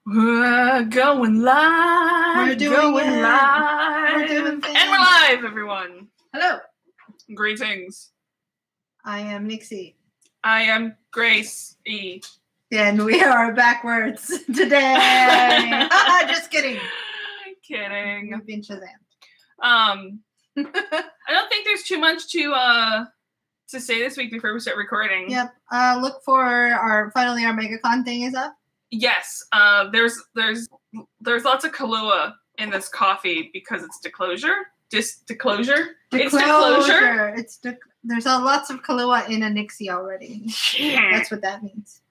We're going live. We're doing live. And we're live, everyone. Hello. Greetings. I am Nixie. I am Grace E. And we are backwards today. Just kidding. Kidding. We've been Shazammed. I don't think there's too much to say this week before we start recording. Yep. Look for our MegaCon thing is up. Yes. There's lots of Kahlua in this coffee because it's disclosure. Disclosure. It's disclosure. There's lots of Kahlua in a Nixie already. Yeah. That's what that means.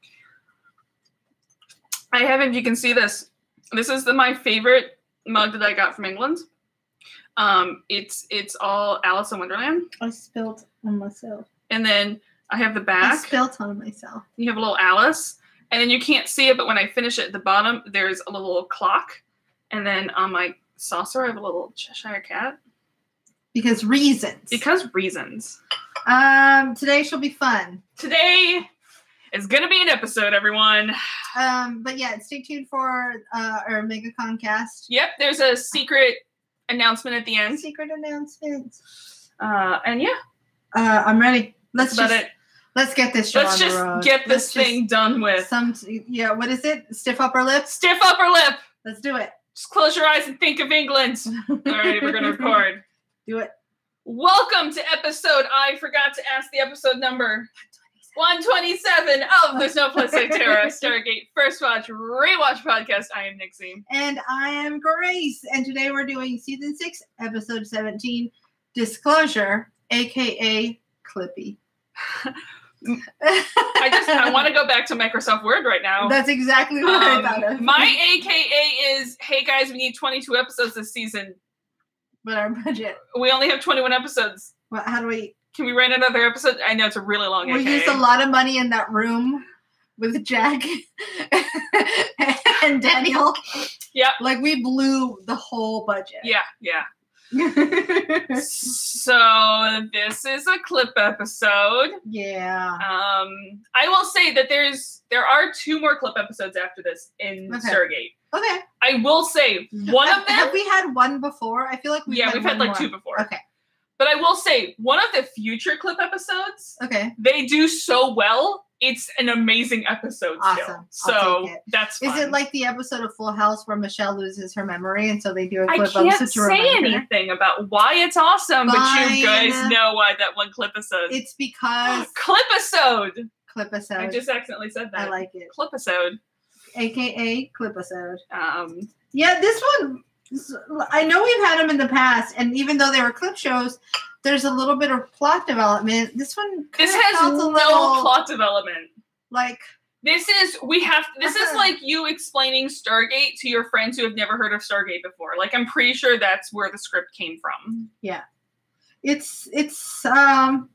I have, if you can see this. This is my favorite mug that I got from England. It's all Alice in Wonderland. I spilled on myself. And then I have the back. I spilled on myself. You have a little Alice. And then you can't see it, but when I finish it at the bottom, there's a little clock. And then on my saucer, I have a little Cheshire cat. Because reasons. Today shall be fun. Today is going to be an episode, everyone. But yeah, stay tuned for our MegaCon cast. Yep, there's a secret announcement at the end. Secret announcement. And yeah. I'm ready. Let's get this show on the road. Let's just get this thing done with. What is it? Stiff upper lip? Stiff upper lip. Let's do it. Just close your eyes and think of England. All right, we're going to record. Do it. Welcome to episode, I forgot to ask the episode number. 127 of There's No Place Like Terra, Stargate First Watch, Rewatch Podcast. I am Nixie. And I am Grace. And today we're doing Season 6, Episode 17, Disclosure, a.k.a. Clippy. I want to go back to Microsoft Word right now. That's exactly what I thought of. My AKA is, hey guys, we need 22 episodes this season. But our budget. We only have 21 episodes. Well, how do we? Can we write another episode? I know it's a really long AKA. We used a lot of money in that room with Jack and Daniel. Yeah. Like we blew the whole budget. Yeah. So this is a clip episode. Yeah. I will say that there are 2 more clip episodes after this in Stargate. Okay. I will say one of them. Have we had one before? I feel like we've had like more. 2 before. Okay. But I will say one of the future clip episodes. Okay. They do so well. It's an amazing episode. Awesome. So that's fun. Is it like the episode of Full House where Michelle loses her memory and so they do a clip episode? I can't say anything about why it's awesome, but you guys know why that one clip episode. It's because clipisode. I just accidentally said that. I like it. Clipisode. AKA clipisode. Yeah, this one, I know we've had them in the past, and even though they were clip shows, there's a little bit of plot development. This one has no plot development. Like this is like you explaining Stargate to your friends who have never heard of Stargate before. Like I'm pretty sure that's where the script came from. Yeah. It's not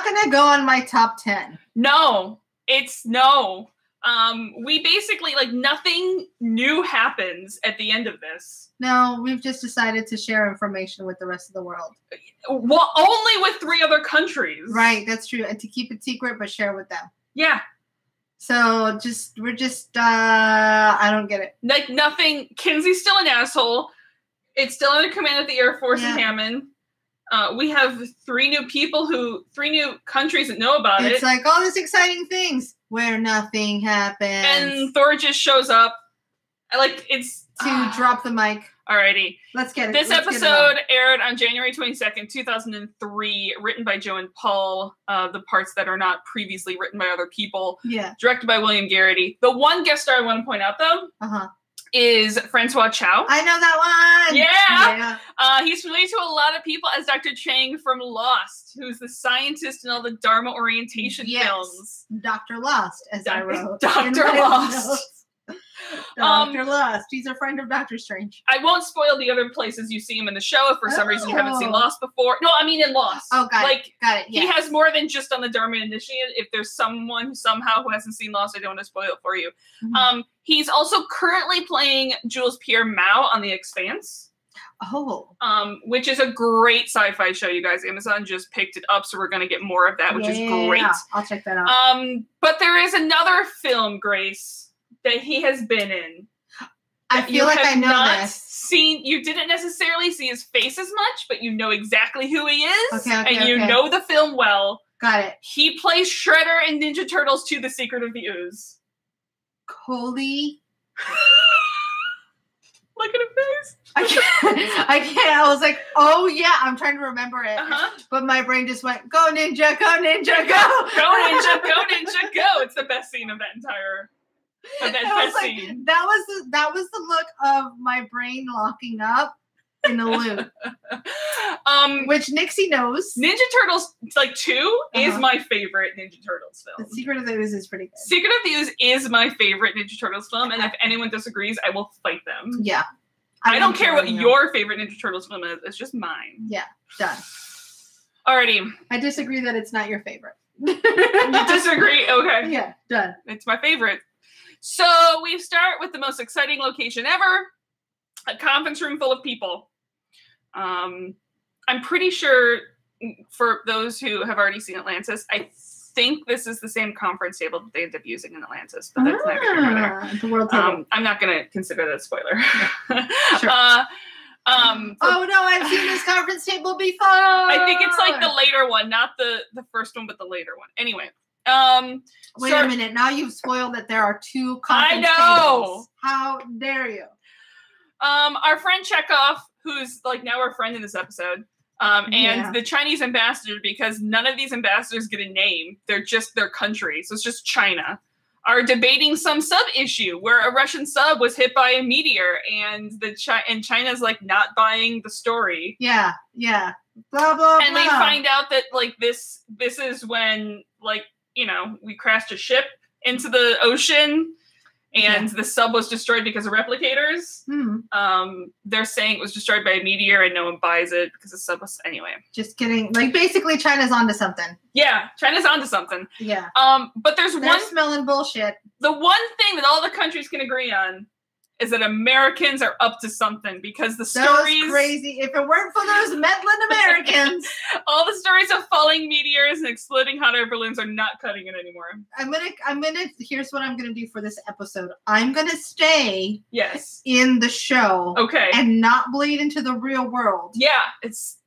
gonna go on my top 10. No. We basically, like, nothing new happens at the end of this. No, we've just decided to share information with the rest of the world. Well, only with 3 other countries. Right, that's true. And to keep it secret, but share with them. Yeah. So, we're just, I don't get it. Like, nothing. Kinsey's still an asshole. It's still under command of the Air Force in Hammond. We have 3 new countries that know about it. It's like all these exciting things where nothing happens. And Thor just shows up. It's to drop the mic. Alrighty. Let's get it. This episode aired on January 22nd, 2003, written by Joe and Paul, the parts that are not previously written by other people. Yeah. Directed by William Garrity. The one guest star I want to point out, though, is Francois Chow. I know that one. Yeah. He's familiar to a lot of people as Dr. Chang from Lost, who's the scientist in all the Dharma orientation films. Dr. Lost, as I wrote. Dr. Lost. Dr. Lost. He's a friend of Doctor Strange. I won't spoil the other places you see him in the show if for some reason you haven't seen Lost before. No, I mean in Lost. Oh, got it. He has more than just on the Dharma Initiate. If there's someone somehow who hasn't seen Lost, I don't want to spoil it for you. Mm-hmm. He's also currently playing Jules Pierre Mao on The Expanse. Oh. Which is a great sci-fi show, you guys. Amazon just picked it up, so we're going to get more of that, which is great. I'll check that out. But there is another film, Grace, that he has been in. I feel like I know this. You didn't necessarily see his face as much, but you know exactly who he is. Okay, and you know the film well. Got it. He plays Shredder in Ninja Turtles 2: The Secret of the Ooze. Holy. Look at his face. I can't. I was like, oh yeah, I'm trying to remember it. But my brain just went, go ninja, go ninja, go. Go ninja, go ninja, go. It's the best scene of that entire scene. That was the look of my brain locking up in a loop. Which Nixie knows. Ninja Turtles 2 is my favorite Ninja Turtles film. The Secret of the Ooze is pretty good. Secret of the Ooze is my favorite Ninja Turtles film, and if anyone disagrees, I will fight them. Yeah. I don't care what your favorite Ninja Turtles film is. It's just mine. Yeah. Done. Alrighty. I disagree that it's not your favorite. You disagree? Okay. Yeah. Done. It's my favorite. So we start with the most exciting location ever. A conference room full of people. I'm pretty sure, for those who have already seen Atlantis, I think this is the same conference table that they end up using in Atlantis, but that's not going to the world table. I'm not going to consider that a spoiler. Sure. Oh no, I've seen this conference table before. I think it's like the later one, not the first one, but the later one. Anyway. Wait a minute. Now you've spoiled that there are two conference tables. How dare you? Our friend Chekhov, who's like now our friend in this episode, and the Chinese ambassador, because none of these ambassadors get a name. They're just their country. So it's just China, are debating some sub issue where a Russian sub was hit by a meteor and China's like not buying the story. Yeah. Yeah. Blah, blah, and they find out that like this is when like, you know, we crashed a ship into the ocean and the sub was destroyed because of replicators. They're saying it was destroyed by a meteor and no one buys it because the sub was anyway. Just kidding. Like basically China's onto something. Yeah, China's onto something. Yeah. But they're smelling bullshit. The one thing that all the countries can agree on is that Americans are up to something because the stories... That was crazy. If it weren't for those meddling Americans... all the stories of falling meteors and exploding hot air balloons are not cutting it anymore. Here's what I'm gonna do for this episode. I'm gonna stay in the show. Okay. And not bleed into the real world. Yeah.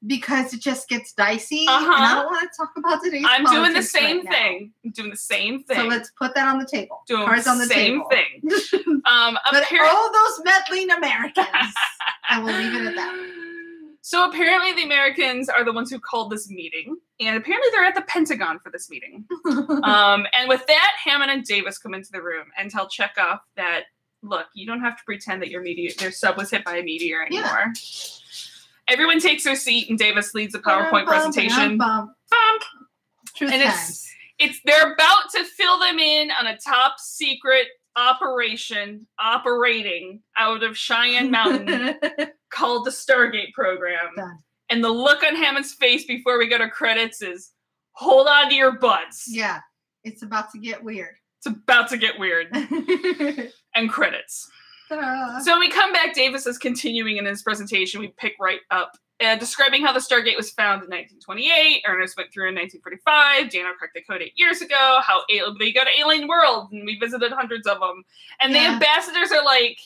Because it just gets dicey. And I don't want to talk about today's politics. I'm doing the same thing. I'm doing the same thing. So let's put that on the table. Doing cards on the table. Same thing. But all those meddling Americans. I will leave it at that. So apparently the Americans are the ones who called this meeting. And apparently they're at the Pentagon for this meeting. And with that, Hammond and Davis come into the room and tell Chekhov that, look, you don't have to pretend that your sub was hit by a meteor anymore. Yeah. Everyone takes their seat and Davis leads a PowerPoint presentation. And they're about to fill them in on a top secret operating out of Cheyenne Mountain called the Stargate program. Done. And the look on Hammond's face before we go to credits is, hold on to your butts. Yeah, it's about to get weird. It's about to get weird. And credits. So when we come back, Davis is continuing in his presentation. We pick right up, describing how the Stargate was found in 1928. Ernest went through in 1945. Daniel cracked the code 8 years ago. How they got to alien worlds, and we visited hundreds of them. And the ambassadors are like,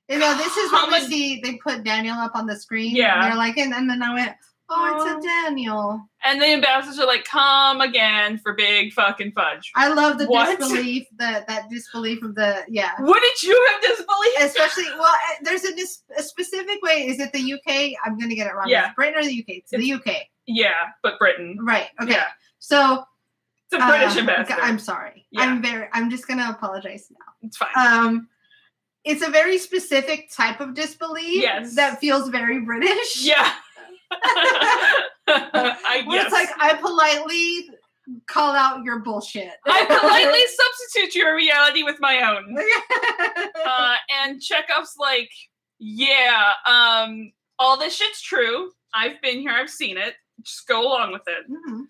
you know, this is what we see. They put Daniel up on the screen. Yeah, and they're like, and then I went, oh, it's a Daniel. And the ambassadors are like, come again for big fucking fudge. I love the disbelief, that disbelief of the, Wouldn't you have disbelief? Especially, well, there's a specific way. Is it the UK? I'm going to get it wrong. Yeah. It's Britain or the UK? It's the UK. Yeah, but Britain. Right. Okay. Yeah. So. It's a British ambassador. I'm sorry. Yeah. I'm just going to apologize now. It's fine. It's a very specific type of disbelief that feels very British. Yeah. It's like, I politely call out your bullshit. I politely substitute your reality with my own. And Chekhov's like, all this shit's true. I've been here. I've seen it. Just go along with it. Mm-hmm.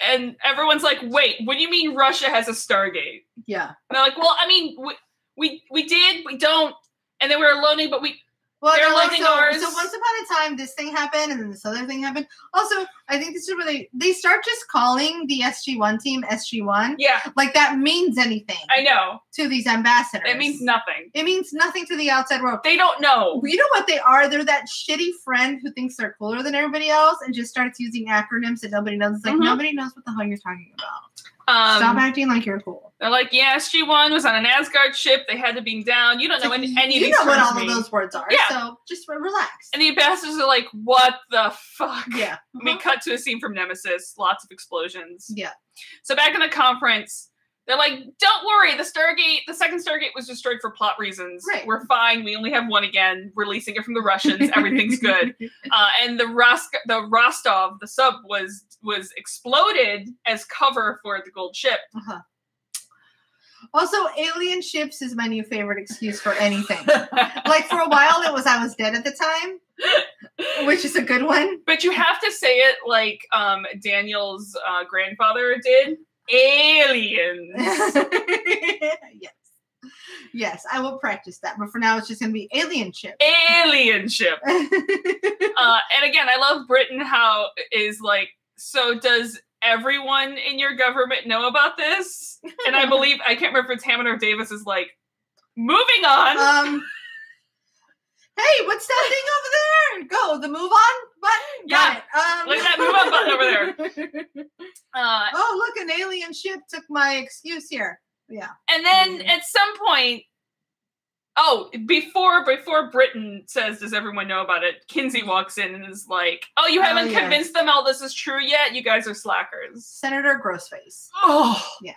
And everyone's like, wait, what do you mean Russia has a Stargate? Yeah. And they're like, well, I mean, we did, we don't. And then we were learning, but Well, they're loading ours. So once upon a time, this thing happened, and then this other thing happened. Also, I think this is where they start just calling the SG-1 team SG-1. Yeah. Like that means anything. I know. To these ambassadors. It means nothing. It means nothing to the outside world. They don't know. You know what they are? They're that shitty friend who thinks they're cooler than everybody else and just starts using acronyms that nobody knows. It's like, nobody knows what the hell you're talking about. Stop acting like you're cool. They're like, yeah, SG-1 was on an Asgard ship. They had to beam down. You don't know any of these. You know what all mean. of those words are. Yeah. So just relax. And the ambassadors are like, what the fuck? Yeah. We cut to a scene from Nemesis. Lots of explosions. Yeah. So back in the conference, they're like, don't worry. The second Stargate was destroyed for plot reasons. Right. We're fine. We only have one again. We're leasing it from the Russians. Everything's good. And the Rostov, the sub, was exploded as cover for the gold ship. Also, alien ships is my new favorite excuse for anything. Like, for a while, it was I was dead at the time, which is a good one. But you have to say it like Daniel's grandfather did. Aliens. Yes. Yes, I will practice that. But for now, it's just going to be alien ship. Alien ship. And again, I love Britain how is like, so does everyone in your government know about this? And I believe, I can't remember if it's Hammond or Davis is like, moving on. Hey, what's that thing over there? Go, the move on button? Yeah. Got it. Look at that move on button over there. Oh, look, an alien ship took my excuse here. Yeah. And then at some point, before Britain says, does everyone know about it? Kinsey walks in and is like, oh, you haven't convinced them all this is true yet? You guys are slackers. Senator Grossface. Oh. Yeah.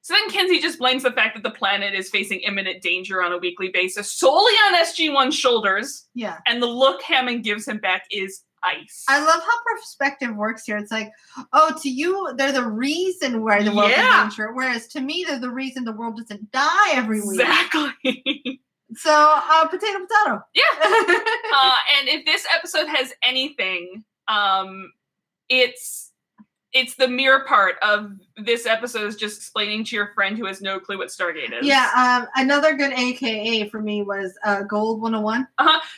So then Kinsey just blames the fact that the planet is facing imminent danger on a weekly basis solely on SG-1's shoulders. Yeah. And the look Hammond gives him back is ice. I love how perspective works here. It's like, oh, to you, they're the reason why the world's in danger. Whereas to me, they're the reason the world doesn't die every week. Exactly. So, potato, potato. Yeah. And if this episode has anything, it's the mirror part of this episode is just explaining to your friend who has no clue what Stargate is. Yeah, another good AKA for me was Gold 101.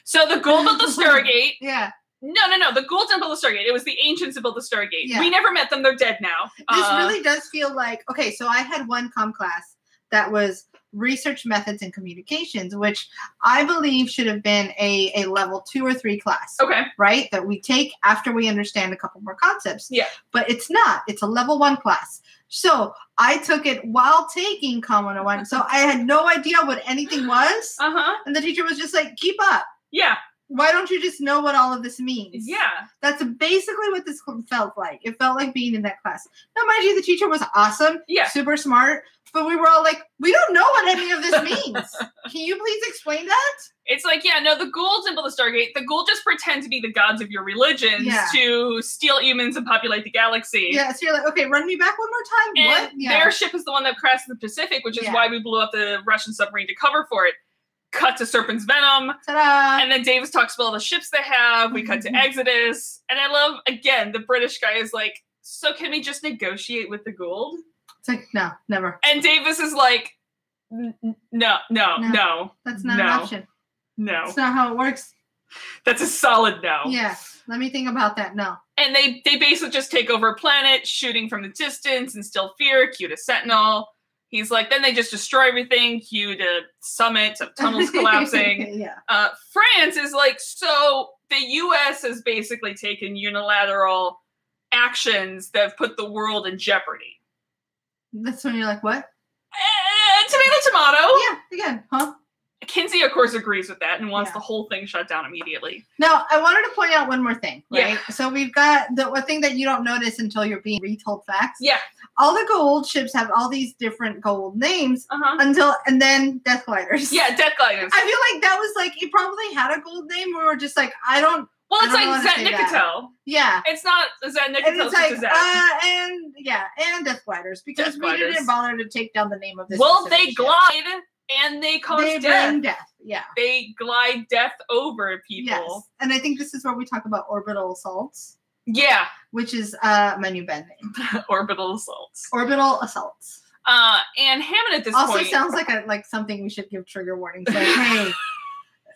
So the gold of the Stargate. Yeah. No. The Gould didn't build the Stargate. It was the ancients who built the Stargate. Yeah. We never met them. They're dead now. This really does feel like, okay, so I had one comm class that was research methods and communications, which I believe should have been a level 2 or 3 class. Okay. Right? That we take after we understand a couple more concepts. Yeah. But it's not. It's a level 1 class. So I took it while taking Comm 101. So I had no idea what anything was. And the teacher was just like, keep up. Yeah. Why don't you just know what all of this means? Yeah. That's basically what this felt like. It felt like being in that class. Now, mind you, the teacher was awesome. Yeah. Super smart. But we were all like, we don't know what any of this means. Can you please explain that? It's like, yeah, no, the Goulds didn't build the Stargate. The Gould just pretend to be the gods of your religions to steal humans and populate the galaxy. Yeah, so you're like, okay, run me back one more time. And what? Yeah. their ship is the one that crashed in the Pacific, which is why we blew up the Russian submarine to cover for it. Cut to Serpent's Venom. Ta-da! And then Davis talks about all the ships they have. We cut to Exodus. And I love, again, the British guy is like, so can we just negotiate with the Gould? It's like, no, never. And Davis is like, no. That's not an option. No. That's not how it works. That's a solid no. Yeah. Let me think about that. No. And they basically just take over a planet, shooting from the distance, instill fear, cue to Sentinel. He's like, then they just destroy everything, cue to summit of tunnels collapsing. Yeah. France is like, so the U.S. has basically taken unilateral actions that have put the world in jeopardy. That's when you're like, what? Tomato. Yeah, again, huh? Kinsey, of course, agrees with that and wants the whole thing shut down immediately. Now, I wanted to point out one more thing, right? Yeah. So we've got the one thing that you don't notice until you're being retold facts. Yeah. All the gold ships have all these different gold names and then Death Gliders. Yeah, Death Gliders. I feel like that was like, it probably had a gold name. We were just like, well, it's like Zet Nicotel. Yeah. It's not Zet Nicotel, it's like, Zet. and Death Gliders. Because Death we Gliders. didn't bother to take down the name of this. Well, they glide and they cause death. Yeah. They glide death over people. Yes. And I think this is where we talk about orbital assaults. Yeah. Which is my new band name. Orbital assaults. Orbital assaults. And Hammond at this point also sounds like something we should give trigger warnings. Like, hey,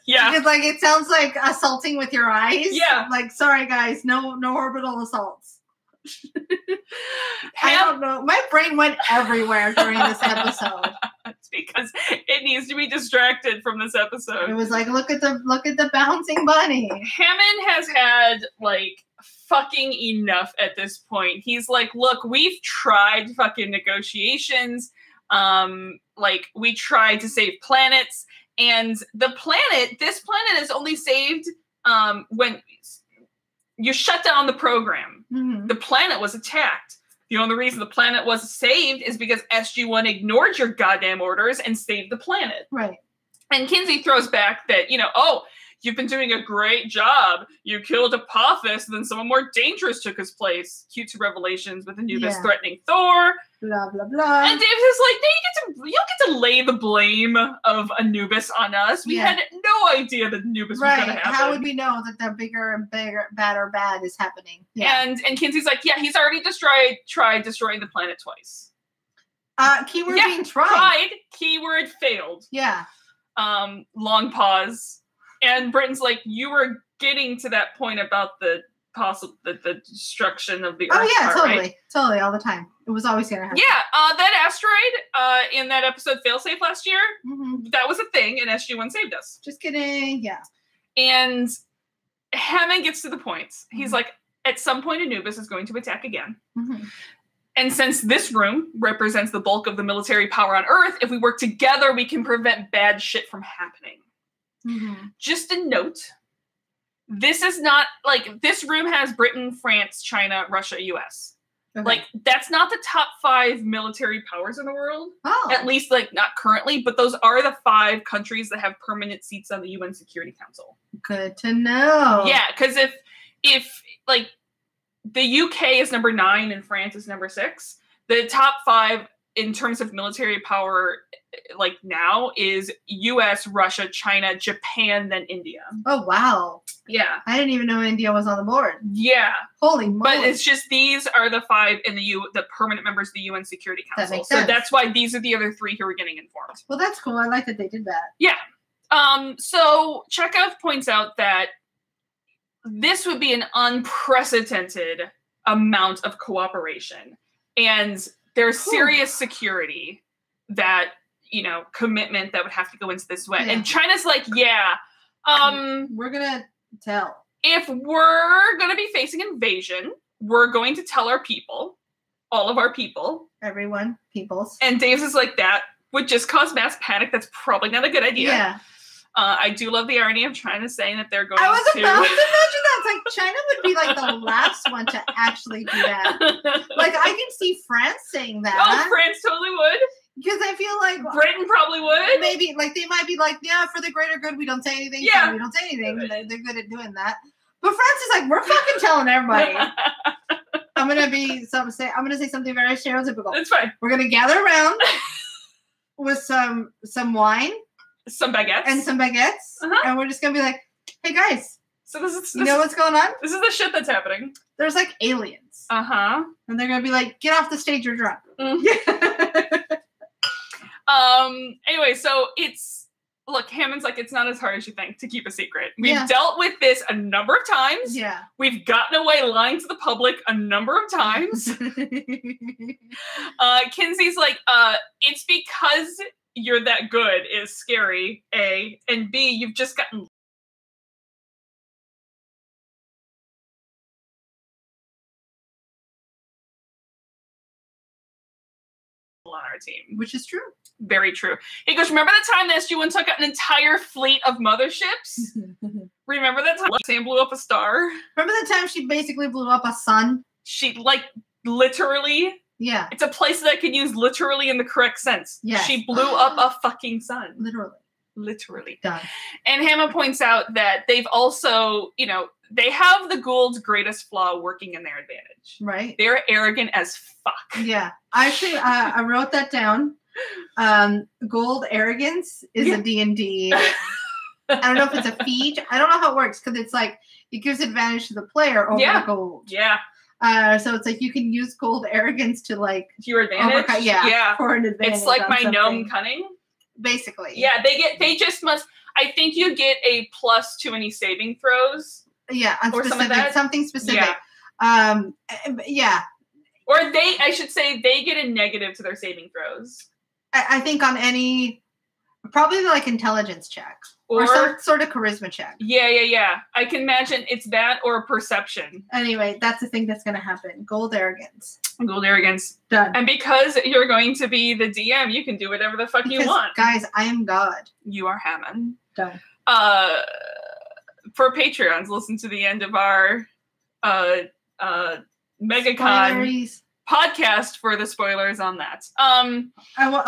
Yeah. Because, like, it sounds like assaulting with your eyes. Yeah. Like, sorry, guys, no orbital assaults. I don't know. My brain went everywhere during this episode. It's because it needs to be distracted from this episode. It was like, look at the bouncing bunny. Hammond has had, like, fucking enough at this point. He's like, look, we've tried fucking negotiations. Like, we tried to save planets, and this planet is only saved when you shut down the program. Mm-hmm. The planet was attacked. The only reason the planet was saved is because SG-1 ignored your goddamn orders and saved the planet. Right. And Kinsey throws back that, you've been doing a great job. You killed Apophis, then someone more dangerous took his place. Cute to revelations with Anubis threatening Thor. Blah, blah, blah. And Davis is like, no, you don't get to lay the blame of Anubis on us. We had no idea that Anubis was going to happen. How would we know that the bigger and badder bad is happening? Yeah. And Kinsey's like, yeah, he's already tried destroying the planet twice. Keyword being tried. Keyword failed. Yeah. Long pause. And Britton's like, you were getting to that point about the destruction of the Earth. Oh yeah, part, totally, right? Totally, all the time. It was always gonna happen. Yeah, that asteroid in that episode Failsafe last year, that was a thing, and SG-1 saved us. Just kidding. Yeah. And Hammond gets to the point. He's like, at some point, Anubis is going to attack again. And since this room represents the bulk of the military power on Earth, if we work together, we can prevent bad shit from happening. Just a note, this is not, like, this room has Britain, France, China, Russia, US. Like, that's not the top 5 military powers in the world. At least, like, not currently, but those are the 5 countries that have permanent seats on the UN Security Council. Good to know. Yeah, because if, like, the UK is number 9 and France is number 6, the top 5 in terms of military power, like, now is US, Russia, China, Japan, then India. Oh, wow. Yeah. I didn't even know India was on the board. Yeah. Holy moly. But it's just these are the 5 in the permanent members of the UN Security Council. That makes sense. So that's why these are the other 3 who are getting informed. Well, that's cool. I like that they did that. Yeah. So Chekhov points out that this would be an unprecedented amount of cooperation. And there's serious security that, commitment that would have to go into this way. Yeah. And China's like, we're going to tell. If we're going to be facing invasion, we're going to tell our people, all of our people. Everyone, peoples. And Dave's is like, that would just cause mass panic. That's probably not a good idea. Yeah. I do love the irony of China saying that they're going to... I was about to mention that. It's like, China would be like the last one to actually do that. Like, I can see France saying that. Oh, France totally would. Because I feel like... Britain probably would. Maybe, like, they might be like, yeah, for the greater good, we don't say anything. Yeah. So we don't say anything. They're good at doing that. But France is like, we're fucking telling everybody. I'm going to say something very stereotypical. It's fine. We're going to gather around with some wine. Some baguettes. And some baguettes. And we're just going to be like, hey, guys. So this you know what's going on? This is the shit that's happening. There's, like, aliens. And they're going to be like, get off the stage, you're drunk. Anyway, so look, Hammond's like, it's not as hard as you think to keep a secret. We've dealt with this a number of times. Yeah. We've gotten away lying to the public a number of times. Kinsey's like, it's because you're that good is scary, A, and B, you've just gotten on our team. Which is true. Very true. He goes, remember the time that SG-1 took out an entire fleet of motherships? Remember that time Sam blew up a star? Remember the time she basically blew up a sun? She, like, literally... Yeah. It's a place that I can use literally in the correct sense. Yes. She blew up a fucking sun. Literally. Done. And Hannah points out that they've also, they have the Gould's greatest flaw working in their advantage. Right. They're arrogant as fuck. Yeah. Actually, I wrote that down. Gould arrogance is a D&D. I don't know if it's a feat. I don't know how it works because it's like it gives advantage to the player over the Gould. Yeah. So it's like you can use Gould arrogance to like your advantage. For an advantage. It's like my gnome cunning. Basically. Yeah, they just must. I think you get a plus to any saving throws. Yeah, or something specific. Yeah. Yeah. Or I should say, they get a negative to their saving throws. I think on any, probably like intelligence check. Or some sort of charisma check. Yeah. I can imagine it's that or perception. Anyway, that's the thing that's going to happen. Gold arrogance. Gold arrogance. Done. And because you're going to be the DM, you can do whatever the fuck you want. Guys, I am God. You are Hammond. Done. For Patreons, listen to the end of our MegaCon podcast for the spoilers on that.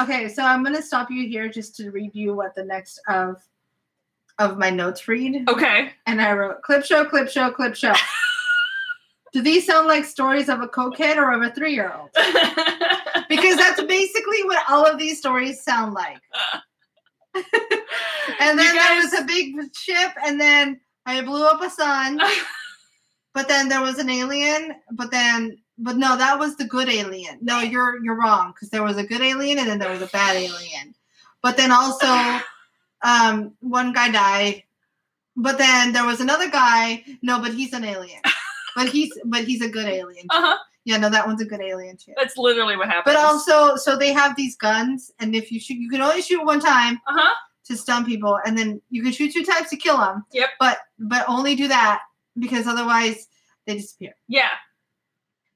Okay, so I'm going to stop you here just to read you what the next of my notes read. Okay. And I wrote, clip show. Do these sound like stories of a cokehead or of a 3-year-old? Because that's basically what all of these stories sound like. And then there was a big ship, and then I blew up a sun. But then there was an alien, but no, that was the good alien. No, you're wrong, because there was a good alien and then there was a bad alien. But then also, one guy died. But then there was another guy. No, but he's an alien. But he's a good alien. Uh-huh. Yeah, no, that one's a good alien too. That's literally what happens. But also, so they have these guns, and if you shoot, you can only shoot one time to stun people, and then you can shoot 2 times to kill them. Yep. But only do that because otherwise they disappear. Yeah.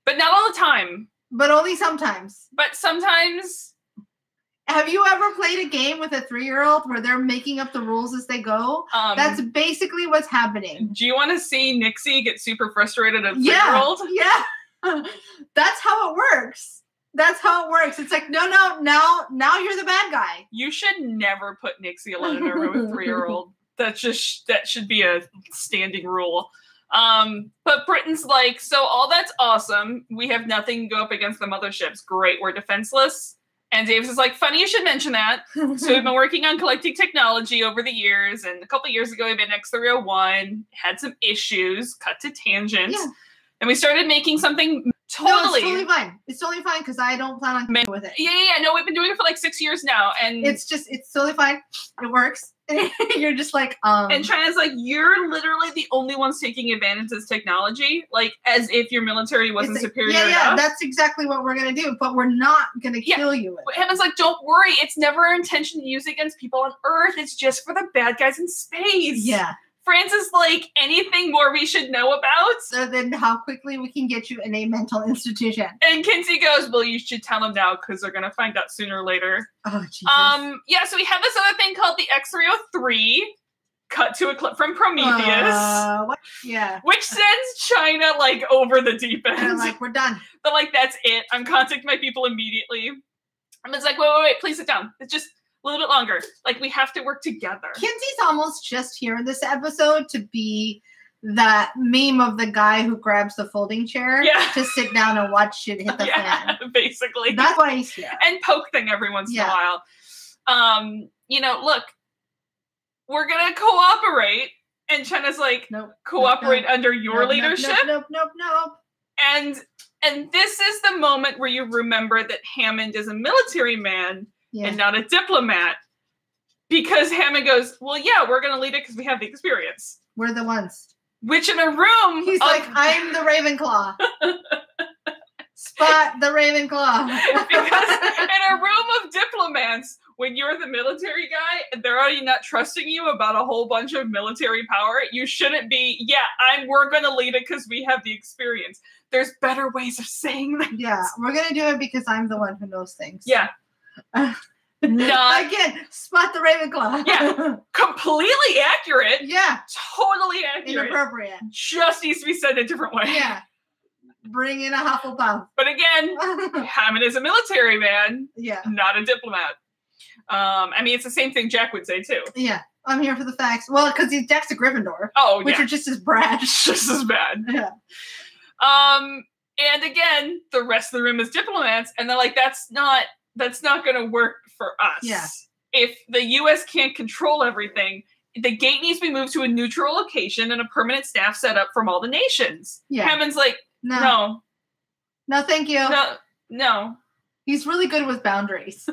But not all the time. But only sometimes. But sometimes. Have you ever played a game with a 3-year-old where they're making up the rules as they go? That's basically what's happening. Do you want to see Nixie get super frustrated at a 3-year-old? Yeah. That's how it works. It's like, no, now you're the bad guy. You should never put Nixie alone in a room with a 3-year-old. That should be a standing rule. But Britain's like, so all that's awesome. We have nothing to go up against the motherships. Great, we're defenseless. And Davis is like, funny you should mention that. So we've been working on collecting technology over the years. And a couple years ago, we made X301, had some issues, cut to tangents. Yeah. And we started making something totally. No, it's totally fine. It's totally fine because I don't plan on doing with it. Yeah. No, we've been doing it for like 6 years now. And it's totally fine. It works. You're just like, And China's like, you're literally the only ones taking advantage of this technology, like as if your military wasn't superior enough. Yeah, that's exactly what we're gonna do, but we're not gonna kill you with it. Hammond's like, don't worry, it's never our intention to use it against people on Earth. It's just for the bad guys in space. Yeah. Francis, like, anything more we should know about? So then how quickly we can get you in a mental institution. And Kinsey goes, well, you should tell them now because they're going to find out sooner or later. Oh, Jesus. Yeah, so we have this other thing called the X303. Cut to a clip from Prometheus. What? Yeah. Which sends China, like, over the deep end. They're like, we're done. But, like, that's it. I'm contacting my people immediately. And it's like, wait, please sit down. It's just a little bit longer. Like, we have to work together. Kinsey's almost just here in this episode to be that meme of the guy who grabs the folding chair to sit down and watch shit hit the fan. Basically. That's why he's here. And poke thing every once in a while. Look, we're going to cooperate. And China's like, cooperate under your leadership? Nope. And this is the moment where you remember that Hammond is a military man and not a diplomat. Because Hammond goes, well, yeah, we're going to lead it because we have the experience. We're the ones. Which in a room... He's like, I'm the Ravenclaw. Spot the Ravenclaw. Because in a room of diplomats, when you're the military guy and they're already not trusting you about a whole bunch of military power, you shouldn't be, we're going to lead it because we have the experience. There's better ways of saying that. Yeah, we're going to do it because I'm the one who knows things. Yeah. Again, spot the Ravenclaw. Yeah. Completely accurate. Yeah. Totally accurate. Inappropriate. Just needs to be said a different way. Yeah. Bring in a Hufflepuff. But again, Hammond is a military man. Yeah. Not a diplomat. I mean, it's the same thing Jack would say, too. Yeah. I'm here for the facts. Well, because Jack's a Gryffindor. Oh, which are just as bad. Just as bad. Yeah. And again, the rest of the room is diplomats, and they're like, that's not going to work for us. Yeah. If the U.S. can't control everything, the gate needs to be moved to a neutral location and a permanent staff set up from all the nations. Yeah. Hammond's like, no, thank you. No. He's really good with boundaries.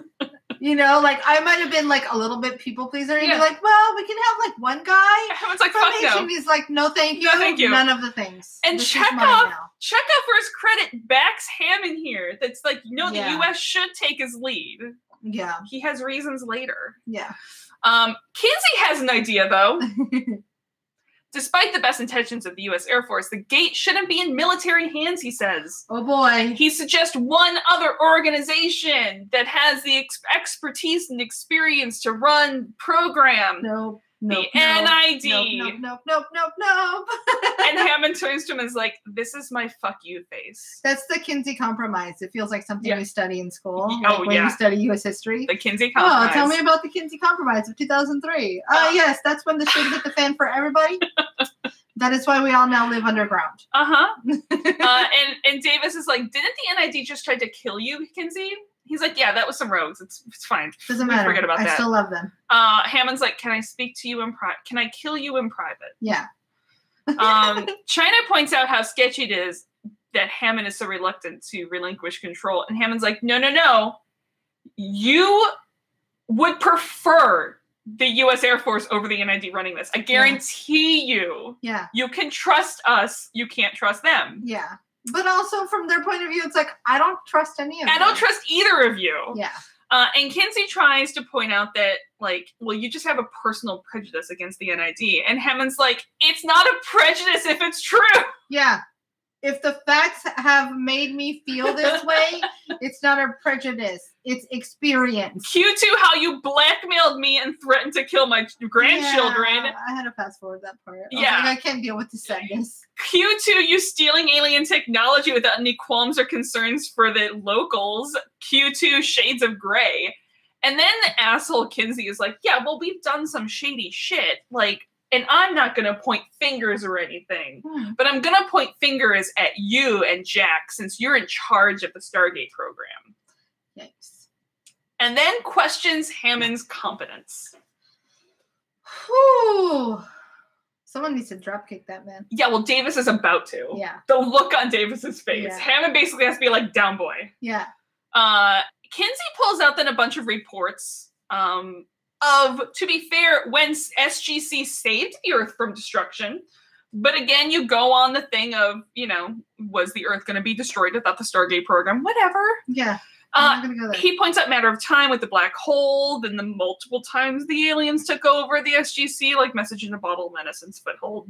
You know, like I might have been like a little bit people pleaser and be like, well, we can have like one guy. Everyone's like, fuck no. And he's like, no, thank you. No, thank you. None of the things. And Chekhov, for his credit, backs Hammond here. That's like, the U.S. should take his lead. Yeah. He has reasons later. Yeah. Kinsey has an idea, though. Despite the best intentions of the U.S. Air Force, the gate shouldn't be in military hands, he says. Oh, boy. He suggests one other organization that has the expertise and experience to run program. No. The NID. Nope. And Hammond turns to him and is like, this is my fuck you face. That's the Kinsey Compromise. It feels like something we study in school. When you study U.S. history. The Kinsey Compromise. Oh, tell me about the Kinsey Compromise of 2003. Yes, that's when the shit hit the fan for everybody. That is why we all now live underground. And Davis is like, didn't the NID just try to kill you, Kinsey? He's like, yeah, that was some rogues. It's fine. Doesn't matter. Forget about that. I still love them. Hammond's like, can I speak to you in private? Can I kill you in private? Yeah. China points out how sketchy it is that Hammond is so reluctant to relinquish control. And Hammond's like, no. You would prefer the U.S. Air Force over the NID running this. I guarantee you. Yeah. You can trust us. You can't trust them. Yeah. But also from their point of view, it's like, I don't trust any of them. I don't trust either of you. Yeah. And Kinsey tries to point out that, like, well, you just have a personal prejudice against the NID. And Hammond's like, it's not a prejudice if it's true. Yeah. If the facts have made me feel this way, it's not a prejudice. It's experience. Q2, how you blackmailed me and threatened to kill my grandchildren. Yeah, I had to fast forward that part. I can't deal with the sadness. Q2, you stealing alien technology without any qualms or concerns for the locals. Q2, shades of gray. And then the asshole Kinsey is like, yeah, well, we've done some shady shit. Like, and I'm not going to point fingers or anything, but I'm going to point fingers at you and Jack since you're in charge of the Stargate program. Yikes. And then questions Hammond's competence. Whew. Someone needs to dropkick that man. Yeah, well, Davis is about to. Yeah. The look on Davis's face. Yeah. Hammond basically has to be like, down boy. Yeah. Kinsey pulls out then a bunch of reports to be fair, when SGC saved the Earth from destruction. But again, you go on the thing of, was the Earth going to be destroyed without the Stargate program? Whatever. Yeah. I'm gonna go there. He points out matter of time with the black hole, then the multiple times the aliens took over the SGC, like message in a bottle, menacence foothold.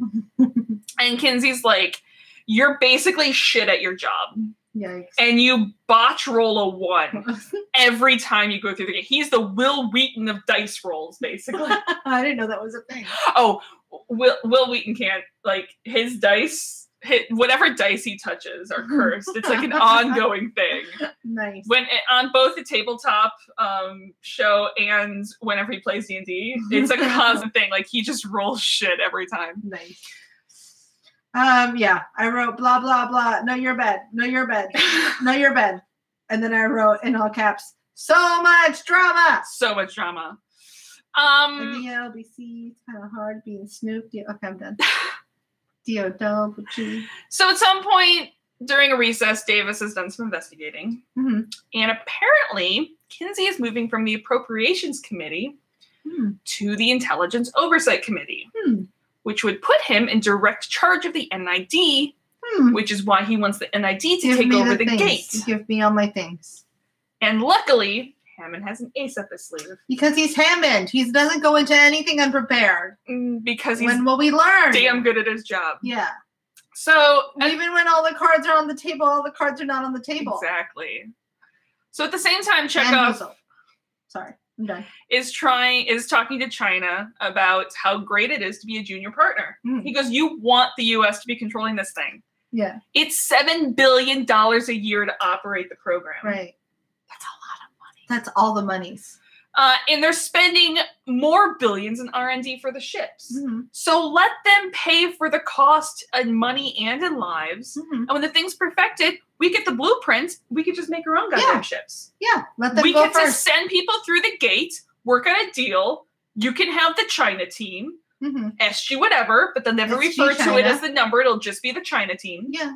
And Kinsey's like, you're basically shit at your job. Yikes. And you botch roll a 1 every time you go through the game. He's the Will Wheaton of dice rolls, basically. I didn't know that was a thing. Oh, Will Wheaton can't, like, his dice, whatever dice he touches are cursed. It's like an ongoing thing. Nice. When on both the tabletop show and whenever he plays D&D, it's a constant thing. Like, he just rolls shit every time. Nice. Yeah, I wrote blah, blah, blah. No, you're bad. No, you're bad. No, you're bad. And then I wrote in all caps, so much drama. So much drama. The LBC, it's kind of hard being snooped. Okay, I'm done. D-O-double-G. So at some point during a recess, Davis has done some investigating. Mm-hmm. And apparently, Kinsey is moving from the Appropriations Committee to the Intelligence Oversight Committee. Which would put him in direct charge of the NID, which is why he wants the NID to take over the gate. Give me all my things. And luckily, Hammond has an ace up his sleeve. Because he's Hammond. He doesn't go into anything unprepared. Because he's when will we learn? Damn good at his job. Yeah. So even when all the cards are on the table, all the cards are not on the table. Exactly. So at the same time, Chekhov... Sorry. I'm done. Is talking to China about how great it is to be a junior partner. He goes, you want the U.S. to be controlling this thing. Yeah. It's $7 billion a year to operate the program. Right. That's a lot of money. That's all the monies. And they're spending more billions in R&D for the ships. So let them pay for the cost in money and in lives. And when the thing's perfected, we get the blueprint. We could just make our own goddamn ships. Yeah, let them we go get first. to send people through the gate, work on a deal. You can have the China team, SG whatever, but they'll never refer to it as the number. It'll just be the China team. Yeah.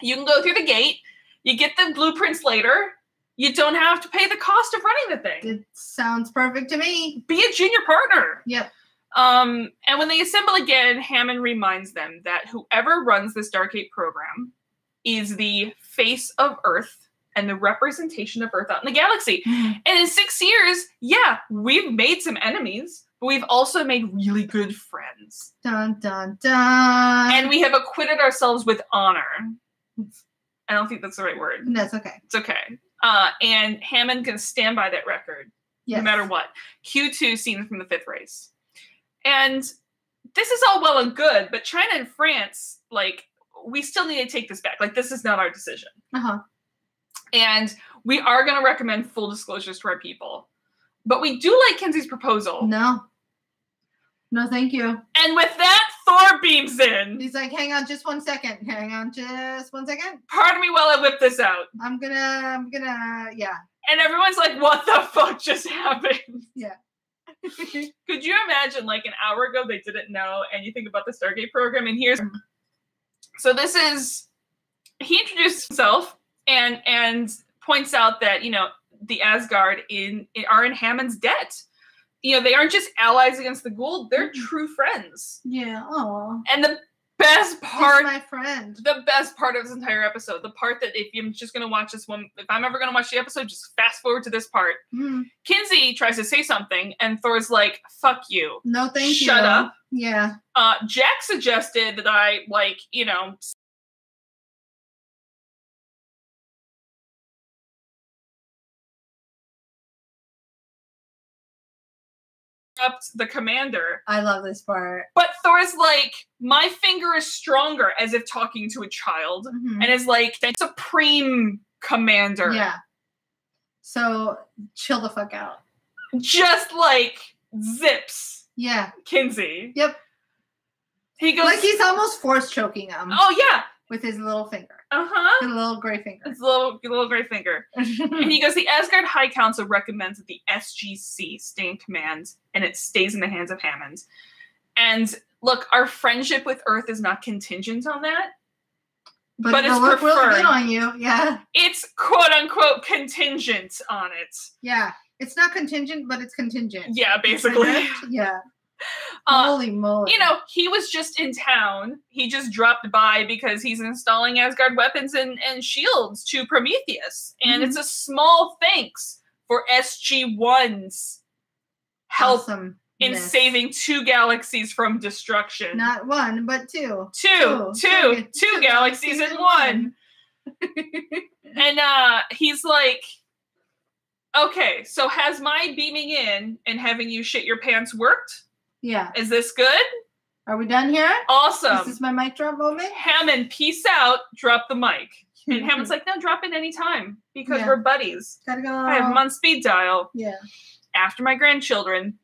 You can go through the gate. You get the blueprints later. You don't have to pay the cost of running the thing. It sounds perfect to me. Be a junior partner. Yep. And when they assemble again, Hammond reminds them that whoever runs this Dark 8 program is the face of Earth and the representation of Earth out in the galaxy. And in 6 years, yeah, we've made some enemies, but we've also made really good friends. Dun, dun, dun. And we have acquitted ourselves with honor. I don't think that's the right word. That's okay. It's okay. And Hammond can stand by that record, Yes. no matter what. Q2 seen from the 5th race. And this is all well and good, but China and France, like, we still need to take this back. Like, this is not our decision. Uh-huh. And we are going to recommend full disclosures to our people. But we do like Kenzie's proposal. No. No, thank you. And with that, Thor beams in. He's like, hang on just 1 second. Hang on just 1 second. Pardon me while I whip this out. I'm gonna, yeah. And everyone's like, what the fuck just happened? Yeah. Could you imagine, like, an hour ago they didn't know, and you think about the Stargate program, and here's... So this is... He introduced himself and points out that, you know, the Asgard are in Hammond's debt. You know, they aren't just allies against the Goa'uld, they're true friends. Yeah, aw. And the best part... He's my friend. The best part of this entire episode, the part that if you're just going to watch this one, if I'm ever going to watch the episode, just fast forward to this part. Kenzie tries to say something, and Thor's like, fuck you. No, thank you. Shut up. Yeah. Jack suggested that I, like, you know... up the commander. I love this part. But Thor's like, my finger is stronger, as if talking to a child, and is like, the supreme commander. Yeah. So chill the fuck out. Just like zips. Yeah. Kenzie. Yep. He goes like he's almost force choking him. Oh yeah. With his little finger. Uh-huh. His little gray finger. His little gray finger. And he goes, the Asgard High Council recommends that the SGC stay in command, and it stays in the hands of Hammond. And look, our friendship with Earth is not contingent on that. But it's look preferred. Really good on you. Yeah. It's quote unquote contingent on it. Yeah. It's not contingent, but it's contingent. Yeah, basically. Yeah. Holy moly. You know, he was just in town. He just dropped by because he's installing Asgard weapons and shields to Prometheus. And it's a small thanks for SG-1's help in saving 2 galaxies from destruction. Not 1, but 2. Two galaxies in 1. And he's like, okay, so has my beaming in and having you shit your pants worked? Yeah. Is this good? Are we done here? Awesome. Is this my mic drop moment? Hammond, peace out. Drop the mic. And Hammond's like, no, drop it anytime because we're buddies. Gotta go. I have him on speed dial. Yeah. After my grandchildren.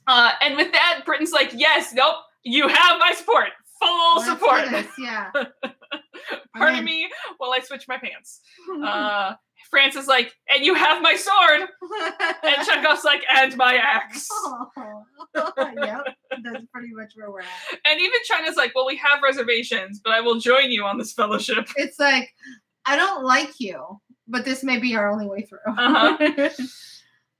And with that, Britain's like, yes, nope, you have my support. Full support. Yeah. Pardon me while I switch my pants. France is like, and you have my sword. And Chekhov's like, and my axe. Yep, that's pretty much where we're at. And even China's like, well, we have reservations, but I will join you on this fellowship. It's like, I don't like you, but this may be our only way through.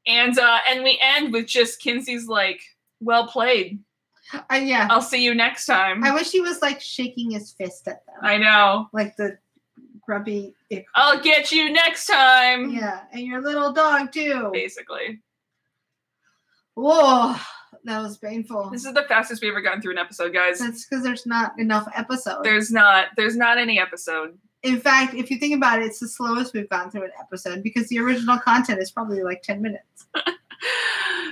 And we end with just Kenzie's like, well played. Yeah. I'll see you next time. I wish he was like shaking his fist at them. I know. Like the grubby. I'll get you next time. Yeah, and your little dog too. Basically. Whoa, that was painful. This is the fastest we've ever gotten through an episode, guys. That's because there's not enough episodes. There's not any episode. In fact, if you think about it, it's the slowest we've gone through an episode because the original content is probably like 10 minutes.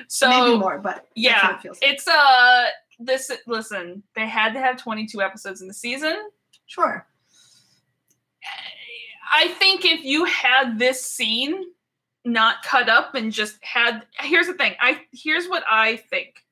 So maybe more, but yeah, it feels like. Listen, they had to have 22 episodes in the season. Sure. I think if you had this scene not cut up and just had, here's the thing. Here's what I think.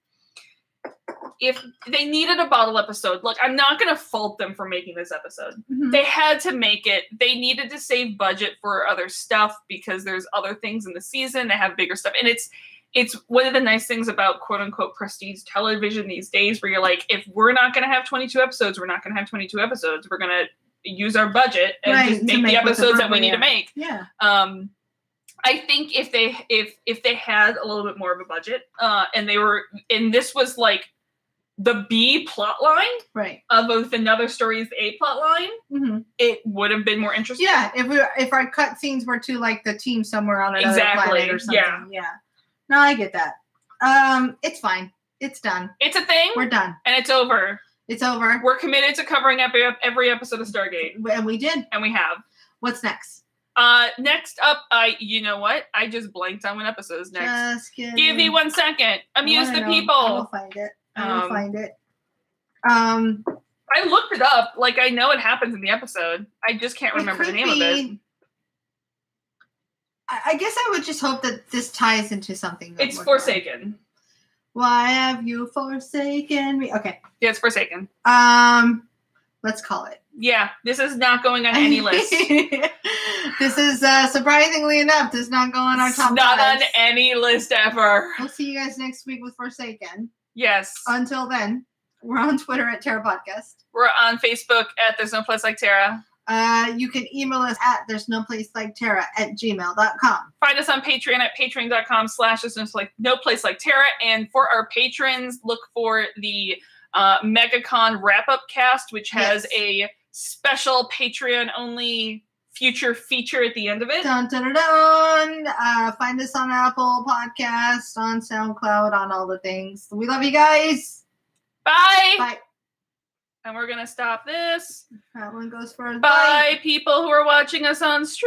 If they needed a bottle episode, look, I'm not going to fault them for making this episode. They had to make it. They needed to save budget for other stuff because there's other things in the season. They have bigger stuff. And it's one of the nice things about quote unquote prestige television these days where you're like, if we're not going to have 22 episodes, we're not going to have 22 episodes. We're going to use our budget and just make the episodes that we need to make. Yeah. I think if they had a little bit more of a budget, and this was like the B plot line, right, of both another story's A plot line, mm-hmm. it would have been more interesting. Yeah, if our cut scenes were to like the team somewhere on another planet or something. Yeah. No, I get that. It's fine. It's done. It's a thing. We're done. And it's over. It's over. We're committed to covering every episode of Stargate. And we did. And we have. What's next? Next up, you know what? I just blanked on what episode is next. Just kidding. Give me 1 second. Amuse the people. I will find it. I looked it up. Like, I know it happens in the episode. I just can't remember the name of it. I guess I would just hope that this ties into something. It's Forsaken. Why have you forsaken me? Okay. Yeah, it's Forsaken. Let's call it. Yeah, this is not going on any list. This is, surprisingly enough, does not go on our top not fives. on any list ever. We'll see you guys next week with Forsaken. Yes. Until then, we're on Twitter at Terra Podcast. We're on Facebook at TheresNoPlaceLikeTerra. You can email us at TheresNoPlaceLikeTerra@gmail.com. Find us on Patreon at patreon.com/TheresNoPlaceLikeTerra. And for our patrons, look for the MegaCon wrap-up cast, which has a special Patreon-only future feature at the end of it. Dun, dun, dun, dun. Find us on Apple Podcasts, on SoundCloud, on all the things. We love you guys. Bye. Bye. And we're going to stop this. That one goes for Bye, people who are watching us on stream.